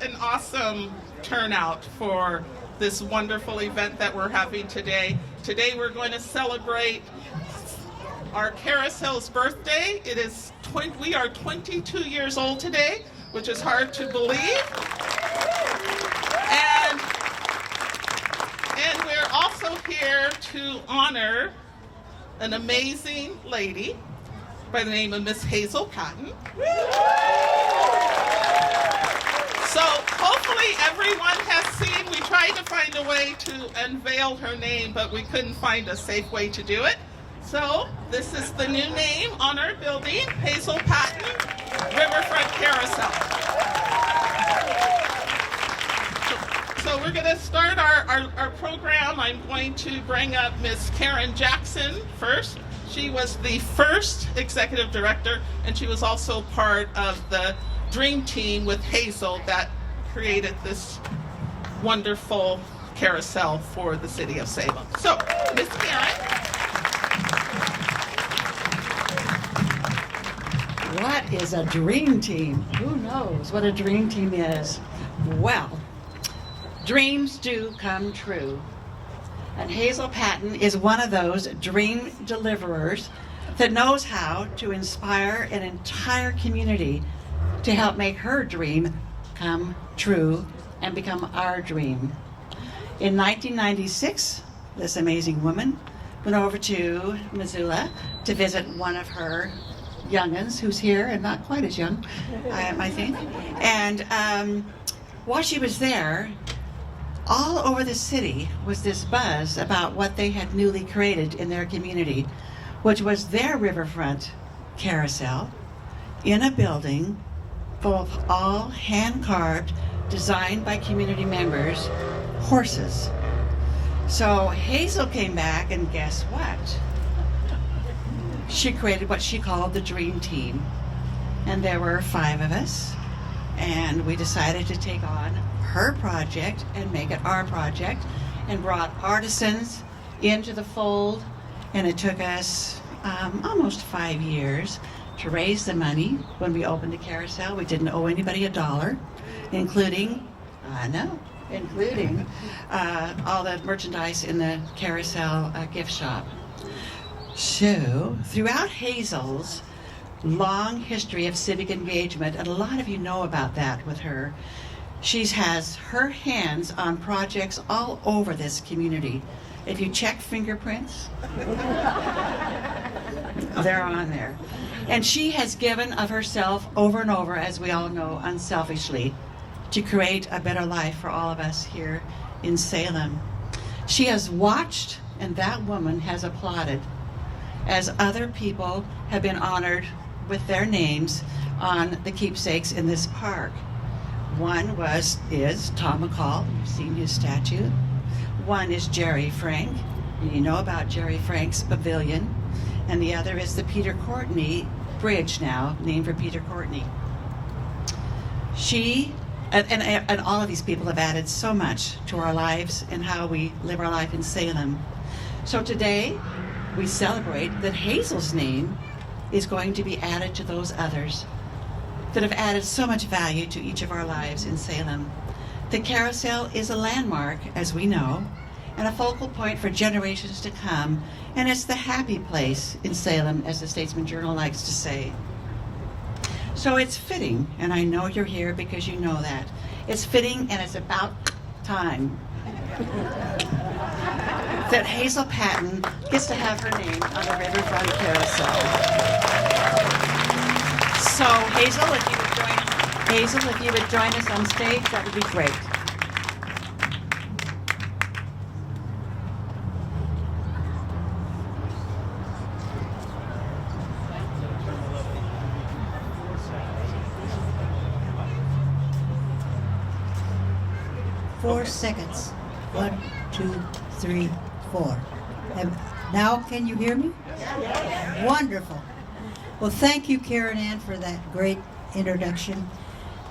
an awesome turnout for this wonderful event that we're having today. Today we're going to celebrate our carousel's birthday. We are 22 years old today, which is hard to believe. And we're also here to honor an amazing lady by the name of Miss Hazel Patton. So hopefully everyone has seen, we tried to find a way to unveil her name, but we couldn't find a safe way to do it. So this is the new name on our building, Hazel Patton Riverfront Carousel. So we're going to start our program. I'm going to bring up Miss Karen Jackson first. She was the first executive director, and she was also part of the dream team with Hazel that created this wonderful carousel for the city of Salem. So, Miss Karen. What is a dream team? Who knows what a dream team is? Well, dreams do come true. And Hazel Patton is one of those dream deliverers that knows how to inspire an entire community to help make her dream come true and become our dream. In 1996, this amazing woman went over to Missoula to visit one of her young'uns who's here and not quite as young, I think. And while she was there, all over the city was this buzz about what they had newly created in their community, which was their riverfront carousel in a building full of all hand-carved, designed by community members, horses. So Hazel came back, and guess what? She created what she called the Dream Team. And there were 5 of us, and we decided to take on her project and make it our project, and brought artisans into the fold. And it took us almost 5 years to raise the money. When we opened the carousel, we didn't owe anybody $1, including all the merchandise in the carousel gift shop. So throughout Hazel's long history of civic engagement, and a lot of you know about that with her, she has her hands on projects all over this community. If you check fingerprints, they're on there. And she has given of herself over and over, as we all know, unselfishly, to create a better life for all of us here in Salem. She has watched, and that woman has applauded, as other people have been honored with their names on the keepsakes in this park. One is Tom McCall. You've seen his statue. One is Jerry Frank. You know about Jerry Frank's pavilion. And the other is the Peter Courtney Bridge, now named for Peter Courtney. She and all of these people have added so much to our lives and how we live our life in Salem. So today we celebrate that Hazel's name is going to be added to those others that have added so much value to each of our lives in Salem. The carousel is a landmark, as we know, and a focal point for generations to come, and it's the happy place in Salem, as the Statesman Journal likes to say. So it's fitting, and I know you're here because you know that. It's fitting, and it's about time that Hazel Patton gets to have her name on the Riverfront Carousel. So Hazel, if you would join us on stage, that would be great. Four seconds. 1, 2, 3, 4. And now, can you hear me? Yes. Wonderful. Well, thank you, Karen Ann, for that great introduction.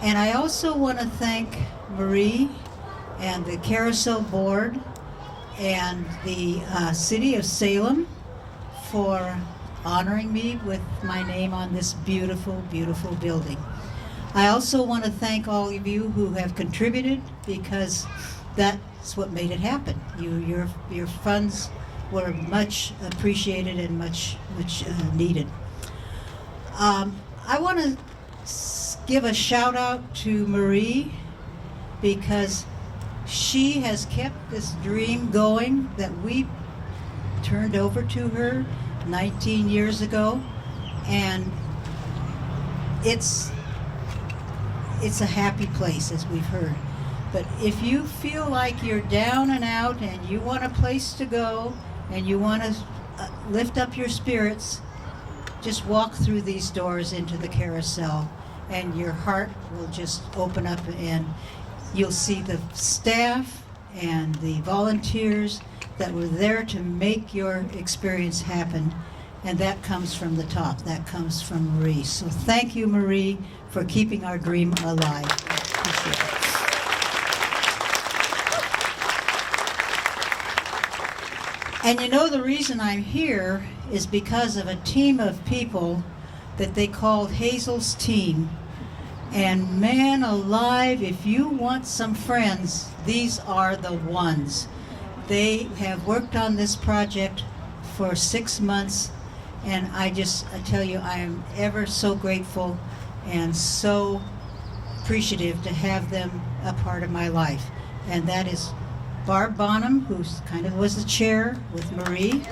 And I also want to thank Marie and the Carousel Board and the City of Salem for honoring me with my name on this beautiful, beautiful building. I also want to thank all of you who have contributed, because that's what made it happen. Your funds were much appreciated and much needed. I want to give a shout out to Marie, because she has kept this dream going that we turned over to her 19 years ago, and it's a happy place, as we've heard. But if you feel like you're down and out and you want a place to go and you want to lift up your spirits, just walk through these doors into the carousel and your heart will just open up, and you'll see the staff and the volunteers that were there to make your experience happen. And that comes from the top. That comes from Marie. So thank you, Marie, for keeping our dream alive. Appreciate it. And you know, the reason I'm here is because of a team of people that they called Hazel's team. And man alive, if you want some friends, these are the ones. They have worked on this project for 6 months, and I tell you, I am ever so grateful and so appreciative to have them a part of my life. And that is Barb Bonham, who kind of was the chair with Marie,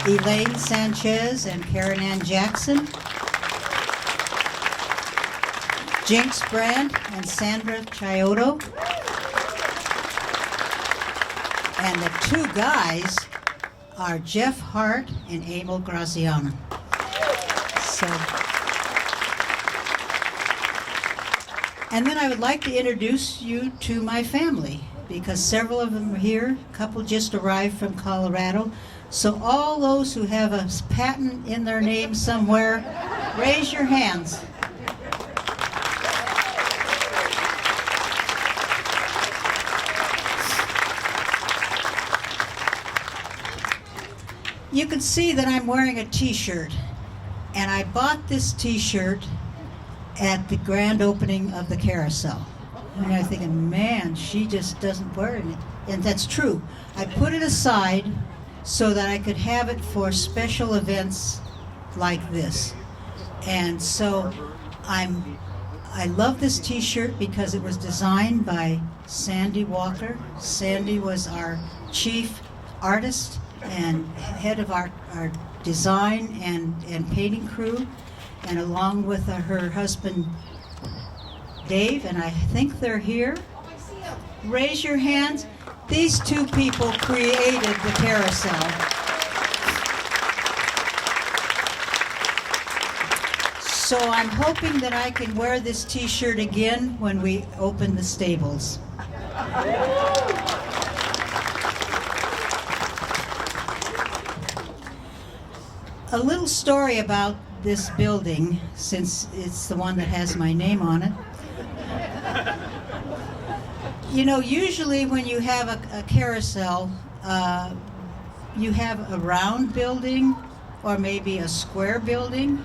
Elaine Sanchez and Karen Ann Jackson, Jinx Brandt and Sandra Chiodo, and the two guys are Jeff Hart and Emil Graziano. And then I would like to introduce you to my family, because several of them are here. A couple just arrived from Colorado. So all those who have a Patton in their name somewhere, raise your hands. You can see that I'm wearing a t-shirt, and I bought this t-shirt at the grand opening of the carousel. And I'm thinking, man, she just doesn't wear it. And that's true. I put it aside so that I could have it for special events like this. And so I love this t-shirt because it was designed by Sandy Walker. Sandy was our chief artist and head of our design and painting crew, and along with her husband Dave, and I think they're here. Raise your hands. These two people created the carousel. So I'm hoping that I can wear this t-shirt again when we open the stables. A little story about this building, since it's the one that has my name on it. You know, usually when you have a carousel, you have a round building or maybe a square building.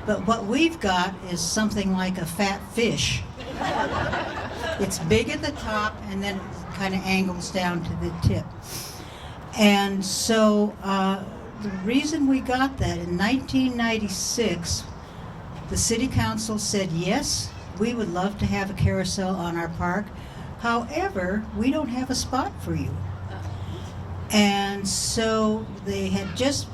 But what we've got is something like a fat fish. It's big at the top and then it kind of angles down to the tip. And so the reason we got that, in 1996, the city council said, yes, we would love to have a carousel on our park. However, we don't have a spot for you. And so they had just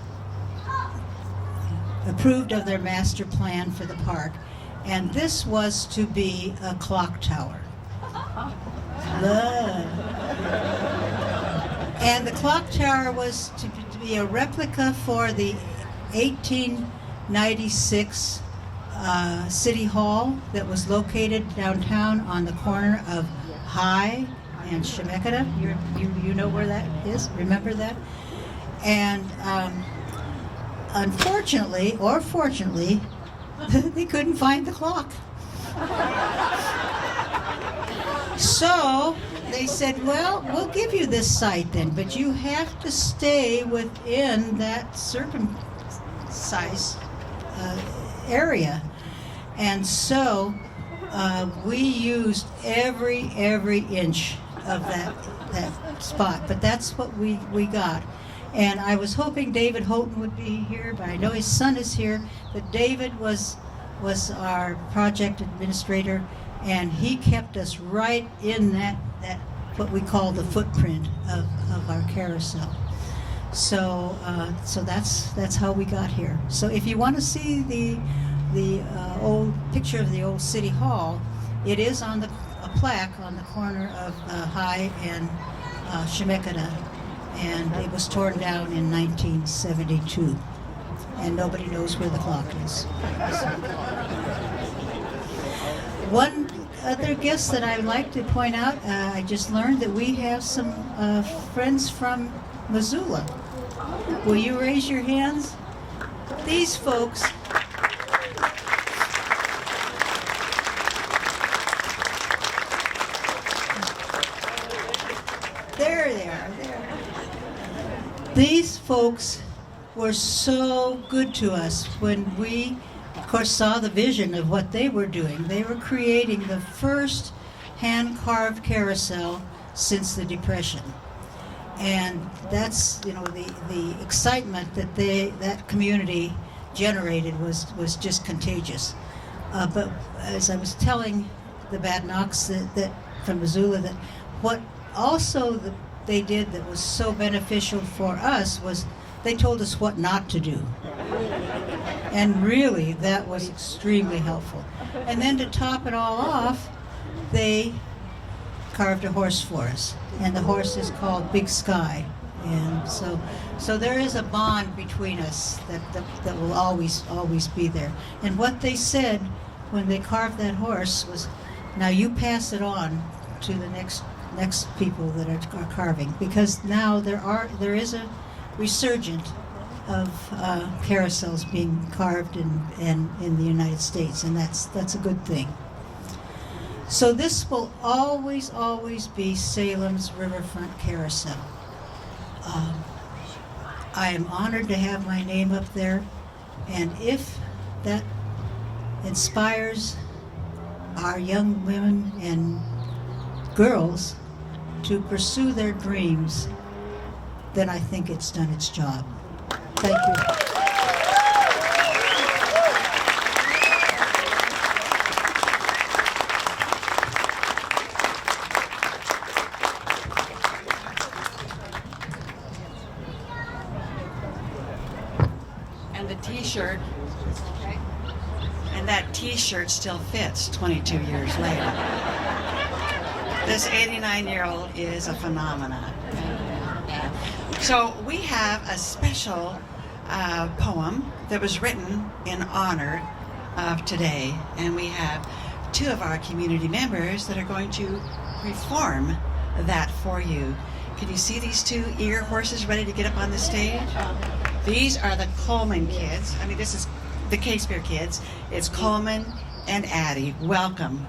approved of their master plan for the park, and this was to be a clock tower. And the clock tower was to be a replica for the 1896 City Hall that was located downtown on the corner of High and Chemeketa. You know where that is? Remember that? And unfortunately, or fortunately, they couldn't find the clock. So they said, well, we'll give you this site then, but you have to stay within that circumcised area. And so we used every inch of that spot, but that's what we got. And I was hoping David Houghton would be here, but I know his son is here. But David was our project administrator, and he kept us right in that what we call the footprint of our carousel. So that's how we got here. So if you want to see the old picture of the old city hall, it is on a plaque on the corner of High and Shemeketa, and it was torn down in 1972, and nobody knows where the clock is. One other guest that I'd like to point out, I just learned that we have some friends from Missoula. Will you raise your hands? These folks there they are. These folks were so good to us when we, of course, saw the vision of what they were doing. They were creating the first hand-carved carousel since the Depression. And that's, the excitement that that community generated was just contagious. But as I was telling the Badnocks that from Missoula, that what also they did that was so beneficial for us was they told us what not to do. And really, that was extremely helpful. And then to top it all off, they carved a horse for us. And the horse is called Big Sky. And so there is a bond between us that will always be there. And what they said when they carved that horse was, now you pass it on to the next people that are carving, because now there is a resurgence of carousels being carved in the United States, and that's a good thing. So this will always be Salem's Riverfront Carousel. I am honored to have my name up there, and if that inspires our young women and girls to pursue their dreams, then I think it's done its job. Thank you. And the t-shirt, and that t-shirt still fits 22 years later. This 89-year-old is a phenomenon. So we have a special poem that was written in honor of today, and we have two of our community members that are going to perform that for you. Can you see these two ear horses ready to get up on the stage? These are the Coleman kids. I mean, this is the Catespeare kids. It's Coleman and Addie. Welcome.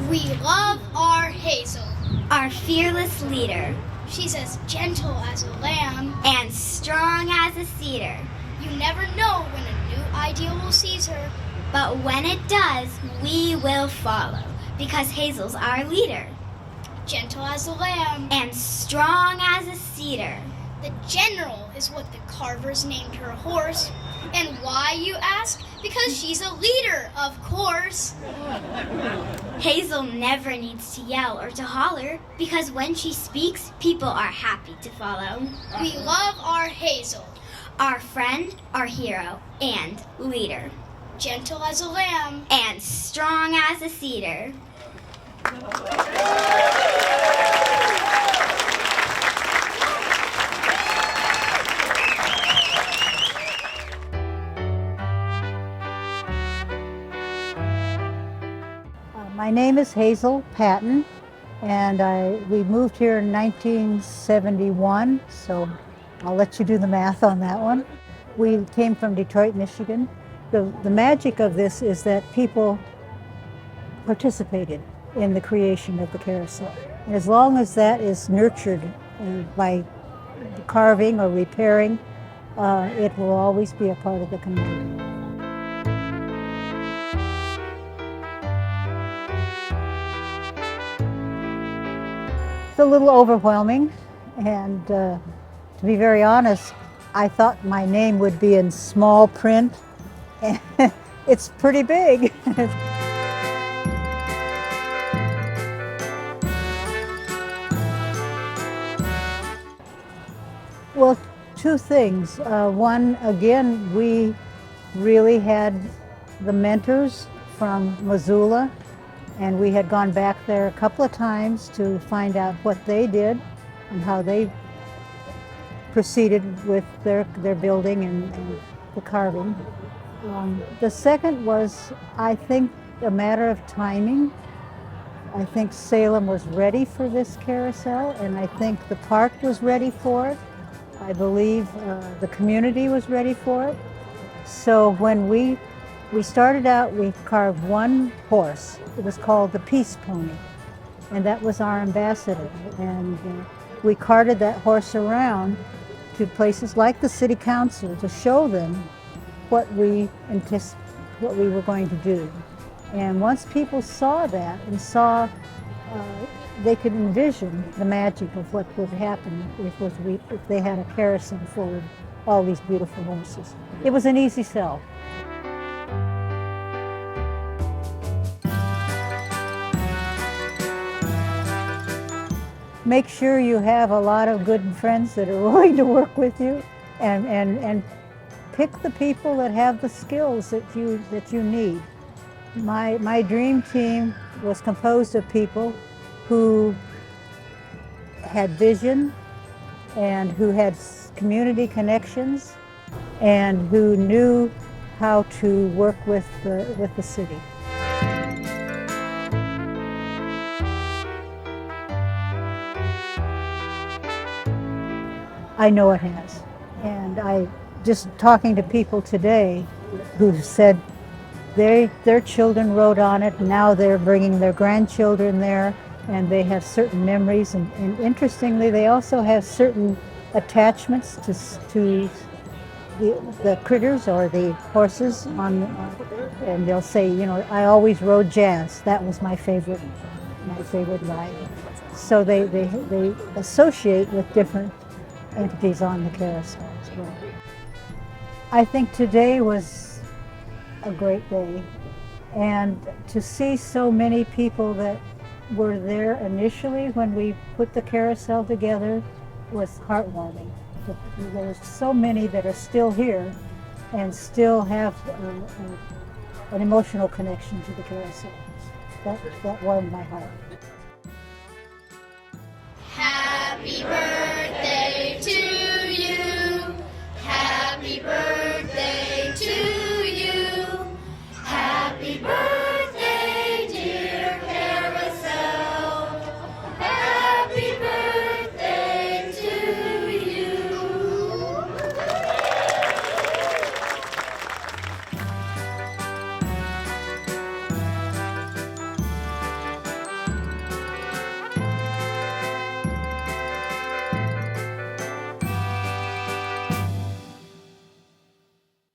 We love our Hazel, our fearless leader, she's as gentle as a lamb, and strong as a cedar. You never know when a new ideal will seize her, But when it does, we will follow, because Hazel's our leader, gentle as a lamb, and strong as a cedar. The general is what the carvers named her horse. And why, you ask? Because she's a leader, of course. Hazel never needs to yell or to holler, because when she speaks, people are happy to follow. We love our Hazel, Our friend, our hero, and leader, gentle as a lamb, and strong as a cedar. My name is Hazel Patton, and we moved here in 1971, so I'll let you do the math on that one. We came from Detroit, Michigan. The magic of this is that people participated in the creation of the carousel. And as long as that is nurtured by carving or repairing, it will always be a part of the community. It's a little overwhelming, and to be very honest, I thought my name would be in small print, and it's pretty big. Well, two things. One, again, we really had the mentors from Missoula, and we had gone back there a couple of times to find out what they did and how they proceeded with their building and the carving. The second was, I think, a matter of timing. I think Salem was ready for this carousel, and I think the park was ready for it. I believe the community was ready for it. So when we started out, we carved one horse. It was called the Peace Pony, and that was our ambassador. And we carted that horse around to places like the city council to show them what we were going to do. And once people saw that and saw, they could envision the magic of what would happen if they had a carousel full of all these beautiful horses. It was an easy sell. Make sure you have a lot of good friends that are willing to work with you, and pick the people that have the skills that you need. My dream team was composed of people who had vision and who had community connections and who knew how to work with the city. I know it has. And I just talking to people today who said their children rode on it, now they're bringing their grandchildren there, and they have certain memories, and interestingly, they also have certain attachments to the critters or the horses and they'll say, you know, I always rode Jazz. That was my favorite ride. So they associate with different entities on the carousel as well. I think today was a great day, and to see so many people that were there initially when we put the carousel together was heartwarming. There's so many that are still here and still have an emotional connection to the carousel. That warmed my heart. Happy birthday to you. Happy birthday.